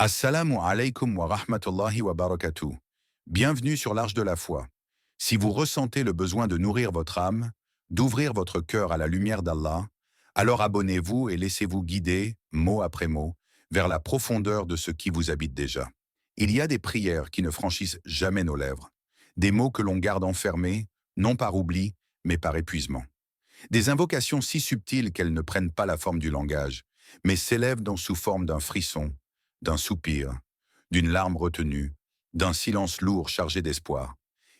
Assalamu alaikum wa rahmatullahi wa barakatuh. Bienvenue sur l'Arche de la foi. Si vous ressentez le besoin de nourrir votre âme, d'ouvrir votre cœur à la lumière d'Allah, alors abonnez-vous et laissez-vous guider, mot après mot, vers la profondeur de ce qui vous habite déjà. Il y a des prières qui ne franchissent jamais nos lèvres, des mots que l'on garde enfermés, non par oubli, mais par épuisement. Des invocations si subtiles qu'elles ne prennent pas la forme du langage, mais s'élèvent sous forme d'un frisson, d'un soupir, d'une larme retenue, d'un silence lourd chargé d'espoir.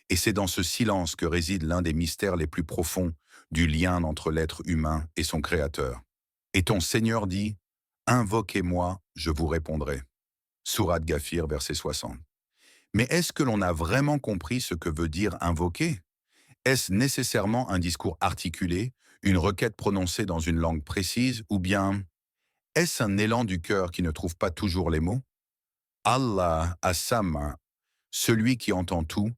Et c'est dans ce silence que réside l'un des mystères les plus profonds du lien entre l'être humain et son Créateur. Et ton Seigneur dit, « Invoquez-moi, je vous répondrai ». Sourate Ghafir, verset 60. Mais est-ce que l'on a vraiment compris ce que veut dire invoquer? Est-ce nécessairement un discours articulé, une requête prononcée dans une langue précise, ou bien est-ce un élan du cœur qui ne trouve pas toujours les mots? Allah as-Sama, celui qui entend tout,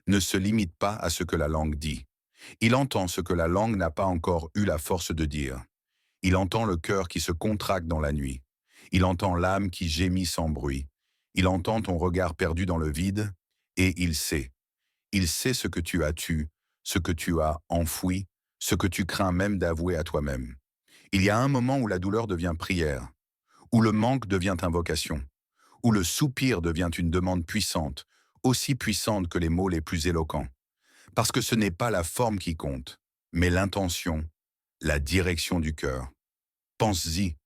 ne se limite pas à ce que la langue dit. Il entend ce que la langue n'a pas encore eu la force de dire. Il entend le cœur qui se contracte dans la nuit. Il entend l'âme qui gémit sans bruit. Il entend ton regard perdu dans le vide, et il sait. Il sait ce que tu as tué, ce que tu as enfoui, ce que tu crains même d'avouer à toi-même. Il y a un moment où la douleur devient prière, où le manque devient invocation, où le soupir devient une demande puissante, aussi puissante que les mots les plus éloquents. Parce que ce n'est pas la forme qui compte, mais l'intention, la direction du cœur. Pense-y,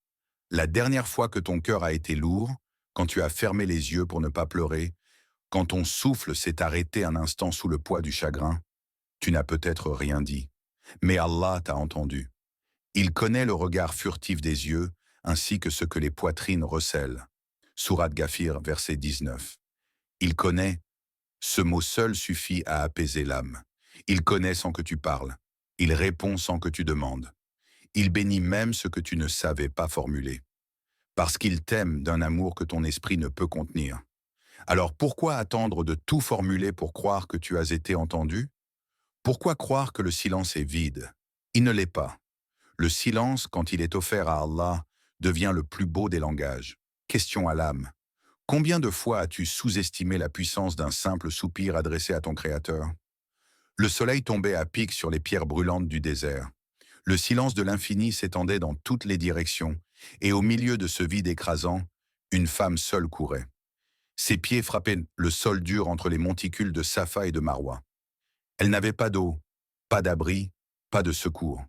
la dernière fois que ton cœur a été lourd, quand tu as fermé les yeux pour ne pas pleurer, quand ton souffle s'est arrêté un instant sous le poids du chagrin, tu n'as peut-être rien dit, mais Allah t'a entendu. Il connaît le regard furtif des yeux, ainsi que ce que les poitrines recèlent. Sourate Ghafir, verset 19. Il connaît, ce mot seul suffit à apaiser l'âme. Il connaît sans que tu parles. Il répond sans que tu demandes. Il bénit même ce que tu ne savais pas formuler. Parce qu'il t'aime d'un amour que ton esprit ne peut contenir. Alors pourquoi attendre de tout formuler pour croire que tu as été entendu? Pourquoi croire que le silence est vide? Il ne l'est pas. Le silence, quand il est offert à Allah, devient le plus beau des langages. Question à l'âme. Combien de fois as-tu sous-estimé la puissance d'un simple soupir adressé à ton Créateur? Le soleil tombait à pic sur les pierres brûlantes du désert. Le silence de l'infini s'étendait dans toutes les directions, et au milieu de ce vide écrasant, une femme seule courait. Ses pieds frappaient le sol dur entre les monticules de Safa et de Marwa. Elle n'avait pas d'eau, pas d'abri, pas de secours.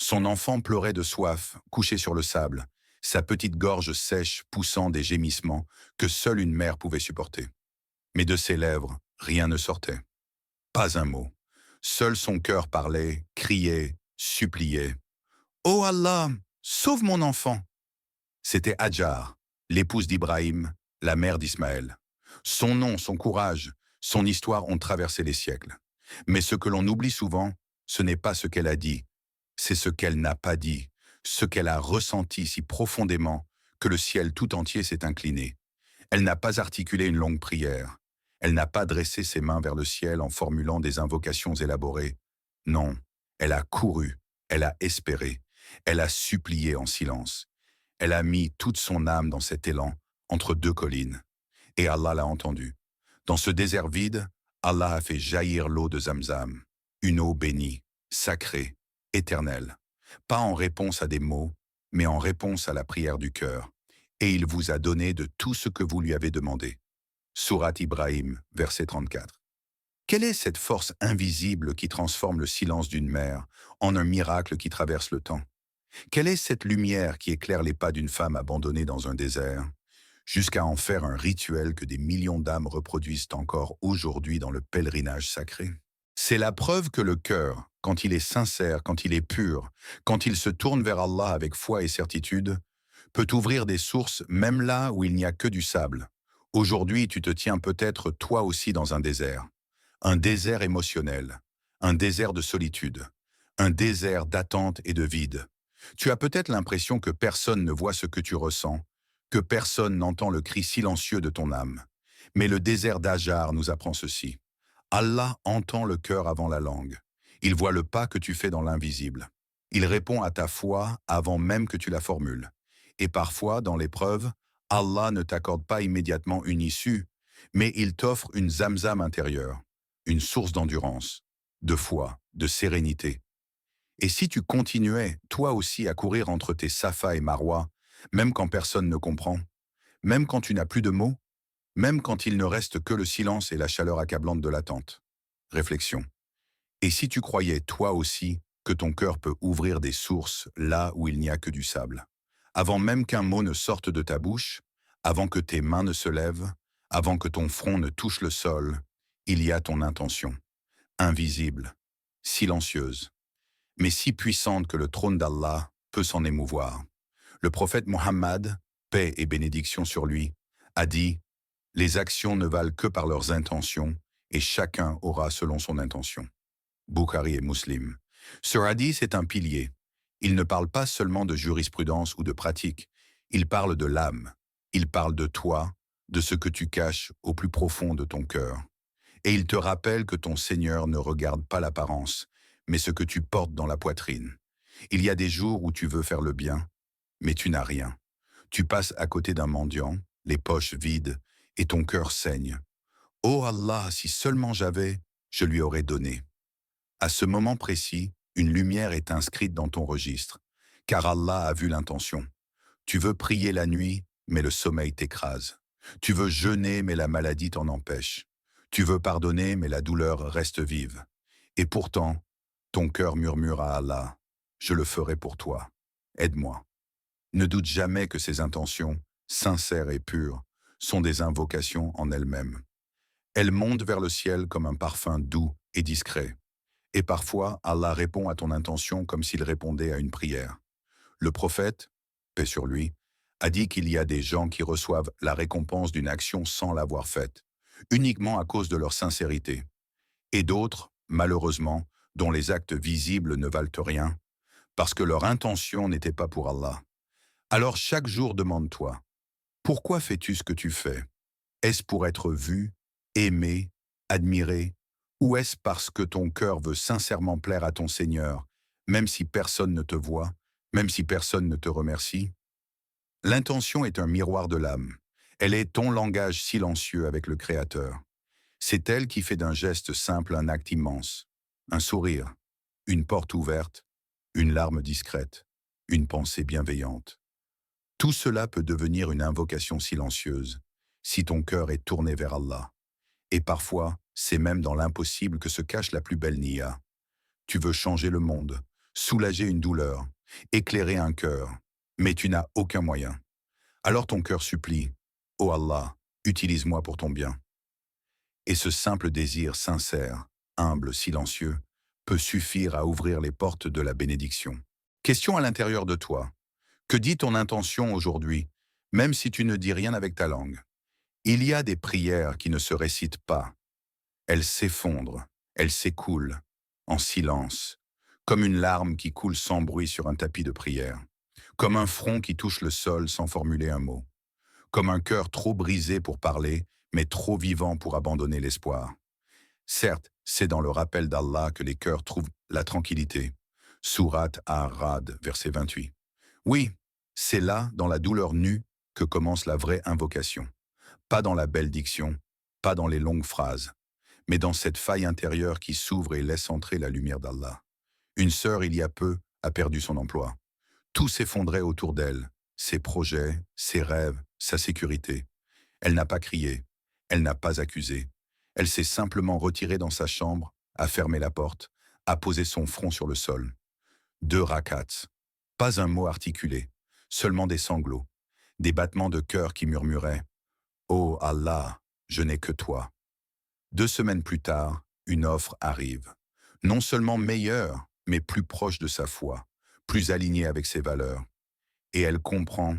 Son enfant pleurait de soif, couché sur le sable, sa petite gorge sèche poussant des gémissements que seule une mère pouvait supporter. Mais de ses lèvres, rien ne sortait. Pas un mot. Seul son cœur parlait, criait, suppliait. « Oh Allah, sauve mon enfant !» C'était Hajar, l'épouse d'Ibrahim, la mère d'Ismaël. Son nom, son courage, son histoire ont traversé les siècles. Mais ce que l'on oublie souvent, ce n'est pas ce qu'elle a dit, c'est ce qu'elle n'a pas dit, ce qu'elle a ressenti si profondément que le ciel tout entier s'est incliné. Elle n'a pas articulé une longue prière. Elle n'a pas dressé ses mains vers le ciel en formulant des invocations élaborées. Non, elle a couru, elle a espéré, elle a supplié en silence. Elle a mis toute son âme dans cet élan, entre deux collines. Et Allah l'a entendu. Dans ce désert vide, Allah a fait jaillir l'eau de Zamzam, une eau bénie, sacrée, éternelle. Pas en réponse à des mots, mais en réponse à la prière du cœur. Et il vous a donné de tout ce que vous lui avez demandé. Sourate Ibrahim, verset 34. Quelle est cette force invisible qui transforme le silence d'une mer en un miracle qui traverse le temps? Quelle est cette lumière qui éclaire les pas d'une femme abandonnée dans un désert, jusqu'à en faire un rituel que des millions d'âmes reproduisent encore aujourd'hui dans le pèlerinage sacré? C'est la preuve que le cœur, quand il est sincère, quand il est pur, quand il se tourne vers Allah avec foi et certitude, peut ouvrir des sources même là où il n'y a que du sable. Aujourd'hui, tu te tiens peut-être toi aussi dans un désert émotionnel, un désert de solitude, un désert d'attente et de vide. Tu as peut-être l'impression que personne ne voit ce que tu ressens, que personne n'entend le cri silencieux de ton âme. Mais le désert d'Hajar nous apprend ceci. Allah entend le cœur avant la langue. Il voit le pas que tu fais dans l'invisible. Il répond à ta foi avant même que tu la formules. Et parfois, dans l'épreuve, Allah ne t'accorde pas immédiatement une issue, mais il t'offre une zamzam intérieure, une source d'endurance, de foi, de sérénité. Et si tu continuais, toi aussi, à courir entre tes Safa et Marwa, même quand personne ne comprend, même quand tu n'as plus de mots, même quand il ne reste que le silence et la chaleur accablante de l'attente. Réflexion. Et si tu croyais, toi aussi, que ton cœur peut ouvrir des sources là où il n'y a que du sable? Avant même qu'un mot ne sorte de ta bouche, avant que tes mains ne se lèvent, avant que ton front ne touche le sol, il y a ton intention, invisible, silencieuse, mais si puissante que le trône d'Allah peut s'en émouvoir. Le prophète Mohammed, paix et bénédiction sur lui, a dit « Les actions ne valent que par leurs intentions, et chacun aura selon son intention. » Bukhari et Muslim. Ce hadith est un pilier. Il ne parle pas seulement de jurisprudence ou de pratique. Il parle de l'âme. Il parle de toi, de ce que tu caches au plus profond de ton cœur. Et il te rappelle que ton Seigneur ne regarde pas l'apparence, mais ce que tu portes dans la poitrine. Il y a des jours où tu veux faire le bien, mais tu n'as rien. Tu passes à côté d'un mendiant, les poches vides, et ton cœur saigne. Oh Allah, si seulement j'avais, je lui aurais donné. À ce moment précis, une lumière est inscrite dans ton registre, car Allah a vu l'intention. Tu veux prier la nuit, mais le sommeil t'écrase. Tu veux jeûner, mais la maladie t'en empêche. Tu veux pardonner, mais la douleur reste vive. Et pourtant, ton cœur murmure à Allah, « Je le ferai pour toi. Aide-moi. » Ne doute jamais que ces intentions, sincères et pures, sont des invocations en elles-mêmes. Elles montent vers le ciel comme un parfum doux et discret. Et parfois, Allah répond à ton intention comme s'il répondait à une prière. Le prophète, paix sur lui, a dit qu'il y a des gens qui reçoivent la récompense d'une action sans l'avoir faite, uniquement à cause de leur sincérité. Et d'autres, malheureusement, dont les actes visibles ne valent rien, parce que leur intention n'était pas pour Allah. Alors chaque jour demande-toi, pourquoi fais-tu ce que tu fais? Est-ce pour être vu, aimé, admiré, ou est-ce parce que ton cœur veut sincèrement plaire à ton Seigneur, même si personne ne te voit, même si personne ne te remercie? L'intention est un miroir de l'âme. Elle est ton langage silencieux avec le Créateur. C'est elle qui fait d'un geste simple un acte immense. Un sourire, une porte ouverte, une larme discrète, une pensée bienveillante. Tout cela peut devenir une invocation silencieuse, si ton cœur est tourné vers Allah. Et parfois, c'est même dans l'impossible que se cache la plus belle niya. Tu veux changer le monde, soulager une douleur, éclairer un cœur, mais tu n'as aucun moyen. Alors ton cœur supplie, « Oh Allah, utilise-moi pour ton bien. » Et ce simple désir sincère, humble, silencieux, peut suffire à ouvrir les portes de la bénédiction. Question à l'intérieur de toi. Que dit ton intention aujourd'hui, même si tu ne dis rien avec ta langue? Il y a des prières qui ne se récitent pas. Elles s'effondrent, elles s'écoulent, en silence, comme une larme qui coule sans bruit sur un tapis de prière, comme un front qui touche le sol sans formuler un mot, comme un cœur trop brisé pour parler, mais trop vivant pour abandonner l'espoir. Certes, c'est dans le rappel d'Allah que les cœurs trouvent la tranquillité. Sourate Ar-Ra'd, verset 28. Oui, c'est là, dans la douleur nue, que commence la vraie invocation. Pas dans la belle diction, pas dans les longues phrases, mais dans cette faille intérieure qui s'ouvre et laisse entrer la lumière d'Allah. Une sœur, il y a peu, a perdu son emploi. Tout s'effondrait autour d'elle, ses projets, ses rêves, sa sécurité. Elle n'a pas crié, elle n'a pas accusé. Elle s'est simplement retirée dans sa chambre, a fermé la porte, a posé son front sur le sol. 2 rakats. Pas un mot articulé, seulement des sanglots, des battements de cœur qui murmuraient « Oh Allah, je n'ai que toi ». 2 semaines plus tard, une offre arrive. Non seulement meilleure, mais plus proche de sa foi, plus alignée avec ses valeurs. Et elle comprend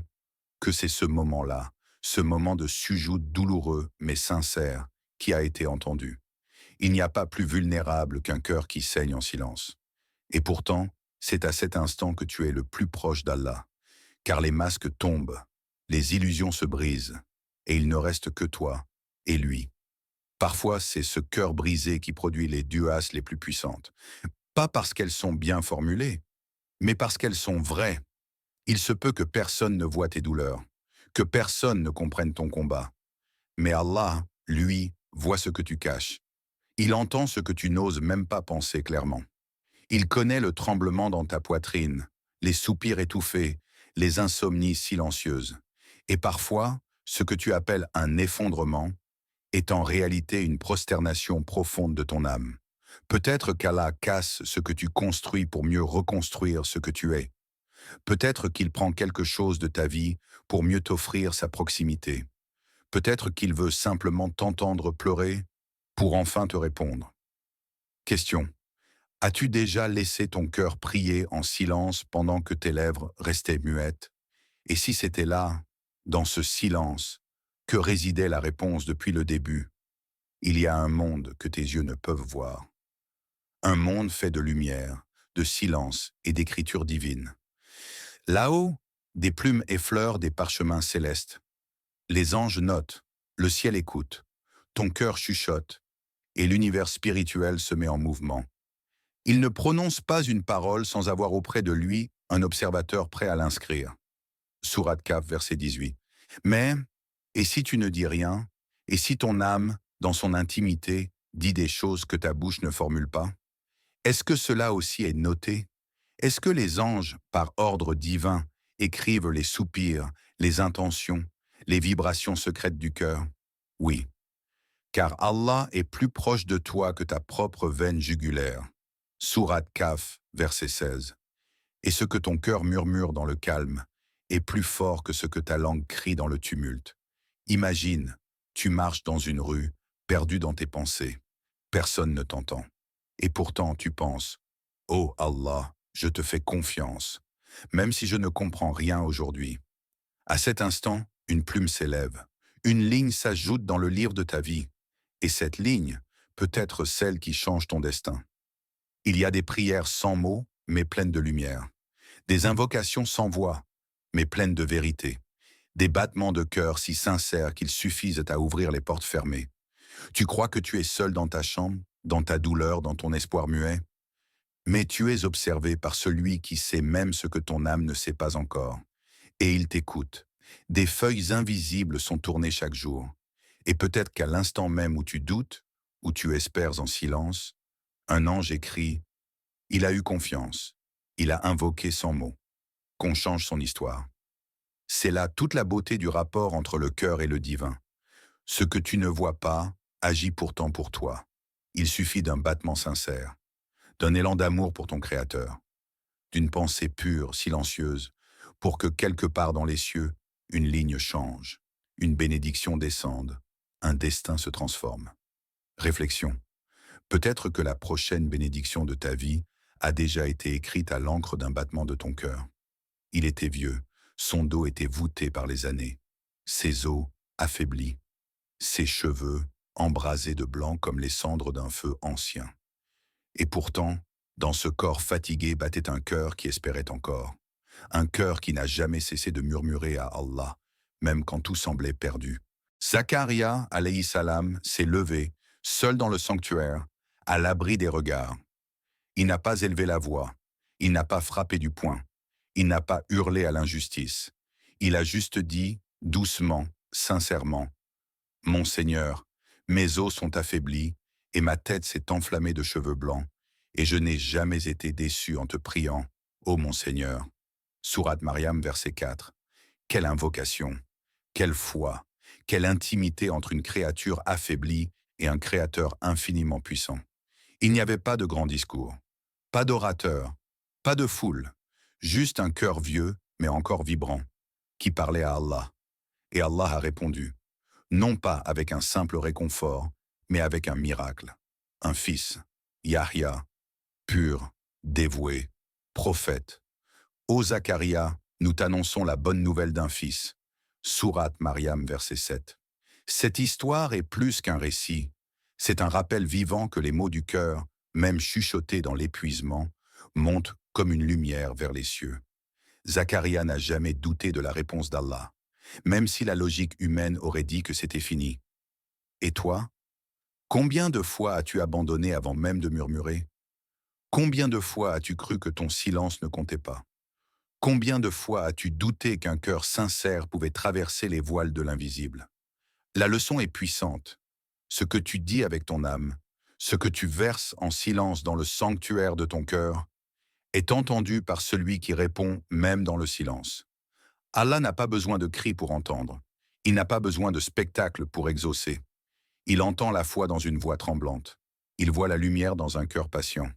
que c'est ce moment-là, ce moment de sujoud douloureux mais sincère, qui a été entendu. Il n'y a pas plus vulnérable qu'un cœur qui saigne en silence. Et pourtant, c'est à cet instant que tu es le plus proche d'Allah, car les masques tombent, les illusions se brisent, et il ne reste que toi et lui. Parfois, c'est ce cœur brisé qui produit les duas les plus puissantes. Pas parce qu'elles sont bien formulées, mais parce qu'elles sont vraies. Il se peut que personne ne voie tes douleurs, que personne ne comprenne ton combat. Mais Allah, lui, voit ce que tu caches. Il entend ce que tu n'oses même pas penser clairement. Il connaît le tremblement dans ta poitrine, les soupirs étouffés, les insomnies silencieuses. Et parfois, ce que tu appelles un effondrement est en réalité une prosternation profonde de ton âme. Peut-être qu'Allah casse ce que tu construis pour mieux reconstruire ce que tu es. Peut-être qu'il prend quelque chose de ta vie pour mieux t'offrir sa proximité. Peut-être qu'il veut simplement t'entendre pleurer pour enfin te répondre. Question. As-tu déjà laissé ton cœur prier en silence pendant que tes lèvres restaient muettes? Et si c'était là, dans ce silence, que résidait la réponse depuis le début? Il y a un monde que tes yeux ne peuvent voir. Un monde fait de lumière, de silence et d'écriture divine. Là-haut, des plumes effleurent des parchemins célestes. Les anges notent, le ciel écoute, ton cœur chuchote, et l'univers spirituel se met en mouvement. Il ne prononce pas une parole sans avoir auprès de lui un observateur prêt à l'inscrire. Sourate Kahf, verset 18. Mais, et si tu ne dis rien, et si ton âme, dans son intimité, dit des choses que ta bouche ne formule pas? Est-ce que cela aussi est noté? Est-ce que les anges, par ordre divin, écrivent les soupirs, les intentions, les vibrations secrètes du cœur? Oui, car Allah est plus proche de toi que ta propre veine jugulaire. Sourate Kahf, verset 16. Et ce que ton cœur murmure dans le calme est plus fort que ce que ta langue crie dans le tumulte. Imagine, tu marches dans une rue, perdu dans tes pensées. Personne ne t'entend. Et pourtant tu penses, « Oh Allah, je te fais confiance, même si je ne comprends rien aujourd'hui. » À cet instant, une plume s'élève. Une ligne s'ajoute dans le livre de ta vie. Et cette ligne peut être celle qui change ton destin. Il y a des prières sans mots, mais pleines de lumière. Des invocations sans voix, mais pleines de vérité. Des battements de cœur si sincères qu'ils suffisent à ouvrir les portes fermées. Tu crois que tu es seul dans ta chambre, dans ta douleur, dans ton espoir muet? Mais tu es observé par celui qui sait même ce que ton âme ne sait pas encore. Et il t'écoute. Des feuilles invisibles sont tournées chaque jour. Et peut-être qu'à l'instant même où tu doutes, où tu espères en silence, un ange écrit « Il a eu confiance, il a invoqué sans mots, qu'on change son histoire. » C'est là toute la beauté du rapport entre le cœur et le divin. Ce que tu ne vois pas agit pourtant pour toi. Il suffit d'un battement sincère, d'un élan d'amour pour ton Créateur, d'une pensée pure, silencieuse, pour que quelque part dans les cieux, une ligne change, une bénédiction descende, un destin se transforme. Réflexion. Peut-être que la prochaine bénédiction de ta vie a déjà été écrite à l'encre d'un battement de ton cœur. Il était vieux, son dos était voûté par les années, ses os affaiblis, ses cheveux embrasés de blanc comme les cendres d'un feu ancien. Et pourtant, dans ce corps fatigué battait un cœur qui espérait encore, un cœur qui n'a jamais cessé de murmurer à Allah, même quand tout semblait perdu. Zacharia, alayhi salam, s'est levé, seul dans le sanctuaire, à l'abri des regards. Il n'a pas élevé la voix, il n'a pas frappé du poing, il n'a pas hurlé à l'injustice. Il a juste dit, doucement, sincèrement, « Mon Seigneur, mes os sont affaiblis et ma tête s'est enflammée de cheveux blancs, et je n'ai jamais été déçu en te priant, ô mon Seigneur. » Sourate Maryam, verset 4. Quelle invocation, quelle foi, quelle intimité entre une créature affaiblie et un Créateur infiniment puissant. Il n'y avait pas de grand discours, pas d'orateur, pas de foule, juste un cœur vieux, mais encore vibrant, qui parlait à Allah. Et Allah a répondu, non pas avec un simple réconfort, mais avec un miracle. Un fils, Yahya, pur, dévoué, prophète. Ô Zacharia, nous t'annonçons la bonne nouvelle d'un fils. Sourate Maryam, verset 7. Cette histoire est plus qu'un récit. C'est un rappel vivant que les mots du cœur, même chuchotés dans l'épuisement, montent comme une lumière vers les cieux. Zacharia n'a jamais douté de la réponse d'Allah, même si la logique humaine aurait dit que c'était fini. Et toi? Combien de fois as-tu abandonné avant même de murmurer? Combien de fois as-tu cru que ton silence ne comptait pas? Combien de fois as-tu douté qu'un cœur sincère pouvait traverser les voiles de l'invisible? La leçon est puissante. Ce que tu dis avec ton âme, ce que tu verses en silence dans le sanctuaire de ton cœur, est entendu par celui qui répond même dans le silence. Allah n'a pas besoin de cris pour entendre. Il n'a pas besoin de spectacle pour exaucer. Il entend la foi dans une voix tremblante. Il voit la lumière dans un cœur patient.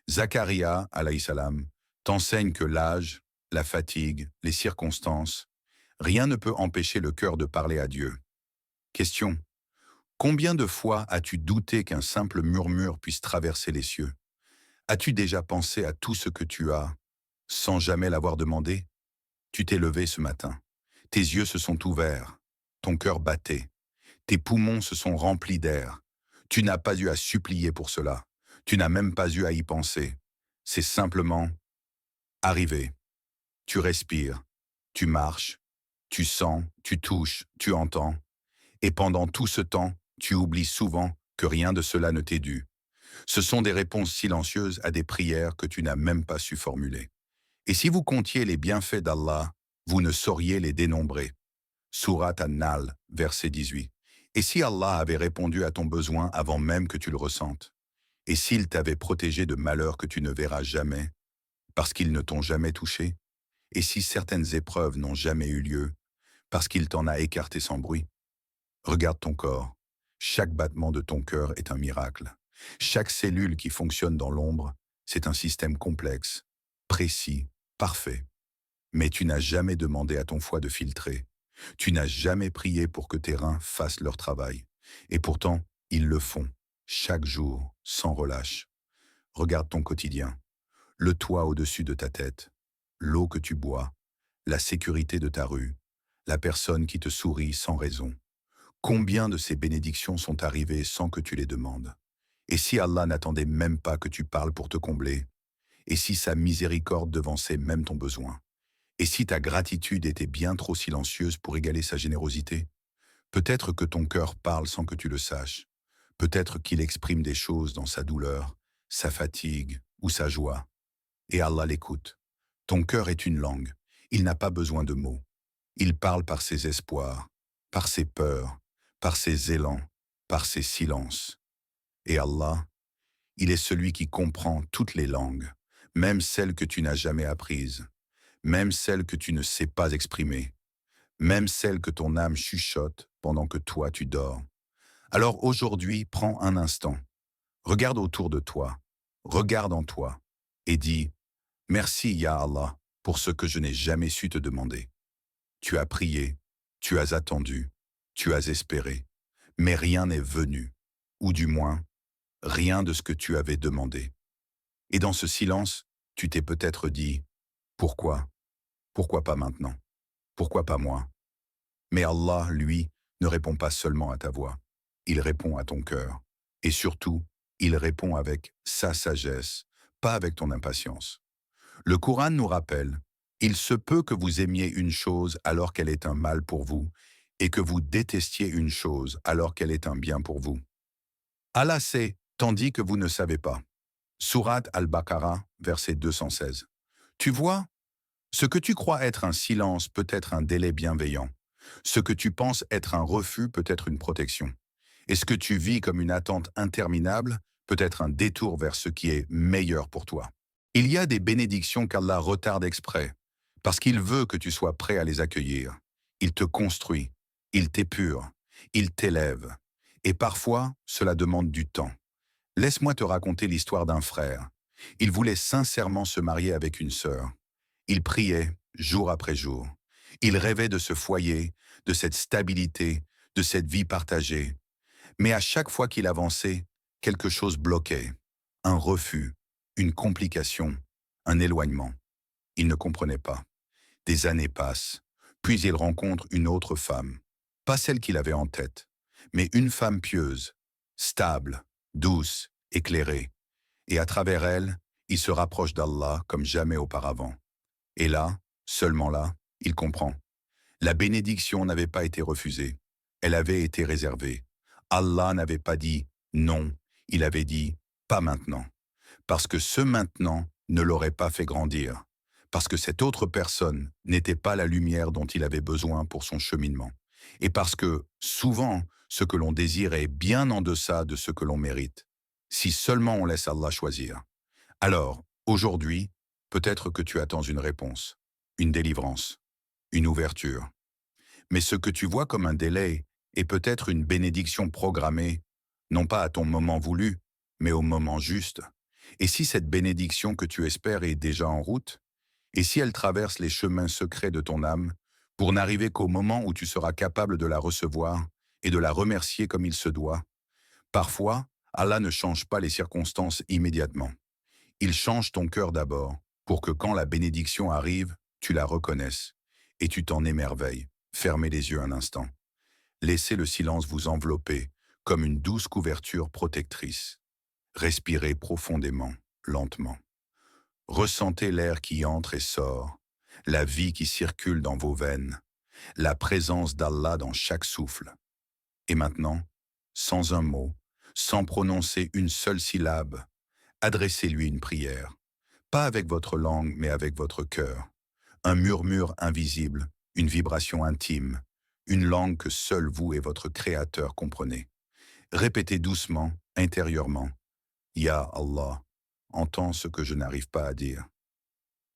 Zacharia, alayhi salam, t'enseigne que l'âge, la fatigue, les circonstances, rien ne peut empêcher le cœur de parler à Dieu. Question. Combien de fois as-tu douté qu'un simple murmure puisse traverser les cieux? As-tu déjà pensé à tout ce que tu as, sans jamais l'avoir demandé? Tu t'es levé ce matin. Tes yeux se sont ouverts. Ton cœur battait. Tes poumons se sont remplis d'air. Tu n'as pas eu à supplier pour cela. Tu n'as même pas eu à y penser. C'est simplement arrivé. Tu respires. Tu marches. Tu sens. Tu touches. Tu entends. Et pendant tout ce temps, tu oublies souvent que rien de cela ne t'est dû. Ce sont des réponses silencieuses à des prières que tu n'as même pas su formuler. Et si vous comptiez les bienfaits d'Allah, vous ne sauriez les dénombrer. Sourate An-Nahl, verset 18. Et si Allah avait répondu à ton besoin avant même que tu le ressentes? Et s'il t'avait protégé de malheurs que tu ne verras jamais, parce qu'ils ne t'ont jamais touché? Et si certaines épreuves n'ont jamais eu lieu, parce qu'il t'en a écarté sans bruit? Regarde ton corps. Chaque battement de ton cœur est un miracle. Chaque cellule qui fonctionne dans l'ombre, c'est un système complexe, précis, parfait. Mais tu n'as jamais demandé à ton foie de filtrer. Tu n'as jamais prié pour que tes reins fassent leur travail. Et pourtant, ils le font, chaque jour, sans relâche. Regarde ton quotidien. Le toit au-dessus de ta tête, l'eau que tu bois, la sécurité de ta rue, la personne qui te sourit sans raison. Combien de ces bénédictions sont arrivées sans que tu les demandes? Et si Allah n'attendait même pas que tu parles pour te combler? Et si sa miséricorde devançait même ton besoin? Et si ta gratitude était bien trop silencieuse pour égaler sa générosité? Peut-être que ton cœur parle sans que tu le saches. Peut-être qu'il exprime des choses dans sa douleur, sa fatigue ou sa joie. Et Allah l'écoute. Ton cœur est une langue. Il n'a pas besoin de mots. Il parle par ses espoirs, par ses peurs, par ses élans, par ses silences. Et Allah, il est celui qui comprend toutes les langues, même celles que tu n'as jamais apprises, même celles que tu ne sais pas exprimer, même celles que ton âme chuchote pendant que toi tu dors. Alors aujourd'hui, prends un instant, regarde autour de toi, regarde en toi, et dis « Merci, Ya Allah, pour ce que je n'ai jamais su te demander. » Tu as prié, tu as attendu, tu as espéré, mais rien n'est venu, ou du moins, rien de ce que tu avais demandé. Et dans ce silence, tu t'es peut-être dit « Pourquoi? Pourquoi pas maintenant? Pourquoi pas moi ?» Mais Allah, lui, ne répond pas seulement à ta voix. Il répond à ton cœur. Et surtout, il répond avec sa sagesse, pas avec ton impatience. Le Coran nous rappelle « Il se peut que vous aimiez une chose alors qu'elle est un mal pour vous, et que vous détestiez une chose alors qu'elle est un bien pour vous. » Allah sait, tandis que vous ne savez pas. Sourate Al-Baqarah, verset 216. Tu vois, ce que tu crois être un silence peut être un délai bienveillant. Ce que tu penses être un refus peut être une protection. Et ce que tu vis comme une attente interminable peut être un détour vers ce qui est meilleur pour toi. Il y a des bénédictions qu'Allah retarde exprès, parce qu'il veut que tu sois prêt à les accueillir. Il te construit, il t'épure, il t'élève. Et parfois, cela demande du temps. Laisse-moi te raconter l'histoire d'un frère. Il voulait sincèrement se marier avec une sœur. Il priait jour après jour. Il rêvait de ce foyer, de cette stabilité, de cette vie partagée. Mais à chaque fois qu'il avançait, quelque chose bloquait. Un refus, une complication, un éloignement. Il ne comprenait pas. Des années passent, puis il rencontre une autre femme. Pas celle qu'il avait en tête, mais une femme pieuse, stable, douce, éclairée. Et à travers elle, il se rapproche d'Allah comme jamais auparavant. Et là, seulement là, il comprend. La bénédiction n'avait pas été refusée. Elle avait été réservée. Allah n'avait pas dit « non », il avait dit « pas maintenant ». Parce que ce maintenant ne l'aurait pas fait grandir. parce que cette autre personne n'était pas la lumière dont il avait besoin pour son cheminement. Et parce que, souvent, ce que l'on désire est bien en deçà de ce que l'on mérite, si seulement on laisse Allah choisir. Alors, aujourd'hui, peut-être que tu attends une réponse, une délivrance, une ouverture. Mais ce que tu vois comme un délai est peut-être une bénédiction programmée, non pas à ton moment voulu, mais au moment juste. Et si cette bénédiction que tu espères est déjà en route, et si elle traverse les chemins secrets de ton âme, pour n'arriver qu'au moment où tu seras capable de la recevoir et de la remercier comme il se doit, parfois, Allah ne change pas les circonstances immédiatement. Il change ton cœur d'abord, pour que quand la bénédiction arrive, tu la reconnaisses, et tu t'en émerveilles. Fermez les yeux un instant. Laissez le silence vous envelopper, comme une douce couverture protectrice. Respirez profondément, lentement. Ressentez l'air qui entre et sort, la vie qui circule dans vos veines, la présence d'Allah dans chaque souffle. Et maintenant, sans un mot, sans prononcer une seule syllabe, adressez-lui une prière. Pas avec votre langue, mais avec votre cœur. Un murmure invisible, une vibration intime, une langue que seul vous et votre Créateur comprenez. Répétez doucement, intérieurement. Ya Allah, entends ce que je n'arrive pas à dire.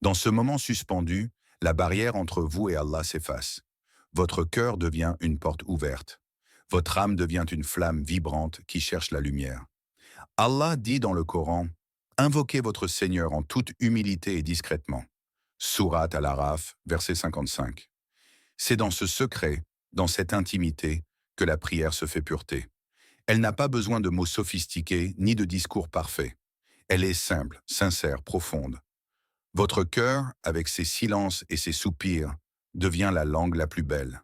Dans ce moment suspendu, la barrière entre vous et Allah s'efface. Votre cœur devient une porte ouverte. Votre âme devient une flamme vibrante qui cherche la lumière. Allah dit dans le Coran, « Invoquez votre Seigneur en toute humilité et discrètement. » Sourate Al-Araf, verset 55. C'est dans ce secret, dans cette intimité, que la prière se fait pureté. Elle n'a pas besoin de mots sophistiqués ni de discours parfaits. Elle est simple, sincère, profonde. Votre cœur, avec ses silences et ses soupirs, devient la langue la plus belle.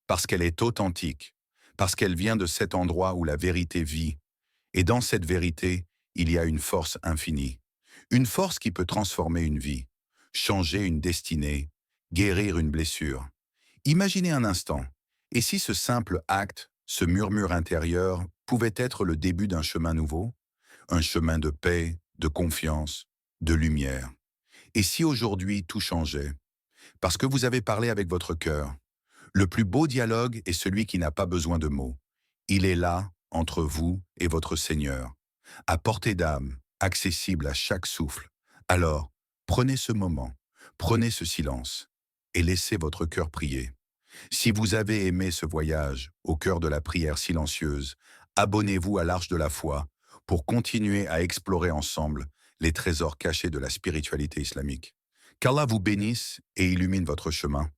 Parce qu'elle est authentique, parce qu'elle vient de cet endroit où la vérité vit. Et dans cette vérité, il y a une force infinie. Une force qui peut transformer une vie, changer une destinée, guérir une blessure. Imaginez un instant, et si ce simple acte, ce murmure intérieur, pouvait être le début d'un chemin nouveau, un chemin de paix, de confiance, de lumière. Et si aujourd'hui tout changeait, parce que vous avez parlé avec votre cœur, le plus beau dialogue est celui qui n'a pas besoin de mots. Il est là, entre vous et votre Seigneur, à portée d'âme, accessible à chaque souffle. Alors, prenez ce moment, prenez ce silence, et laissez votre cœur prier. Si vous avez aimé ce voyage au cœur de la prière silencieuse, abonnez-vous à l'Arche de la foi pour continuer à explorer ensemble les trésors cachés de la spiritualité islamique. Qu'Allah vous bénisse et illumine votre chemin.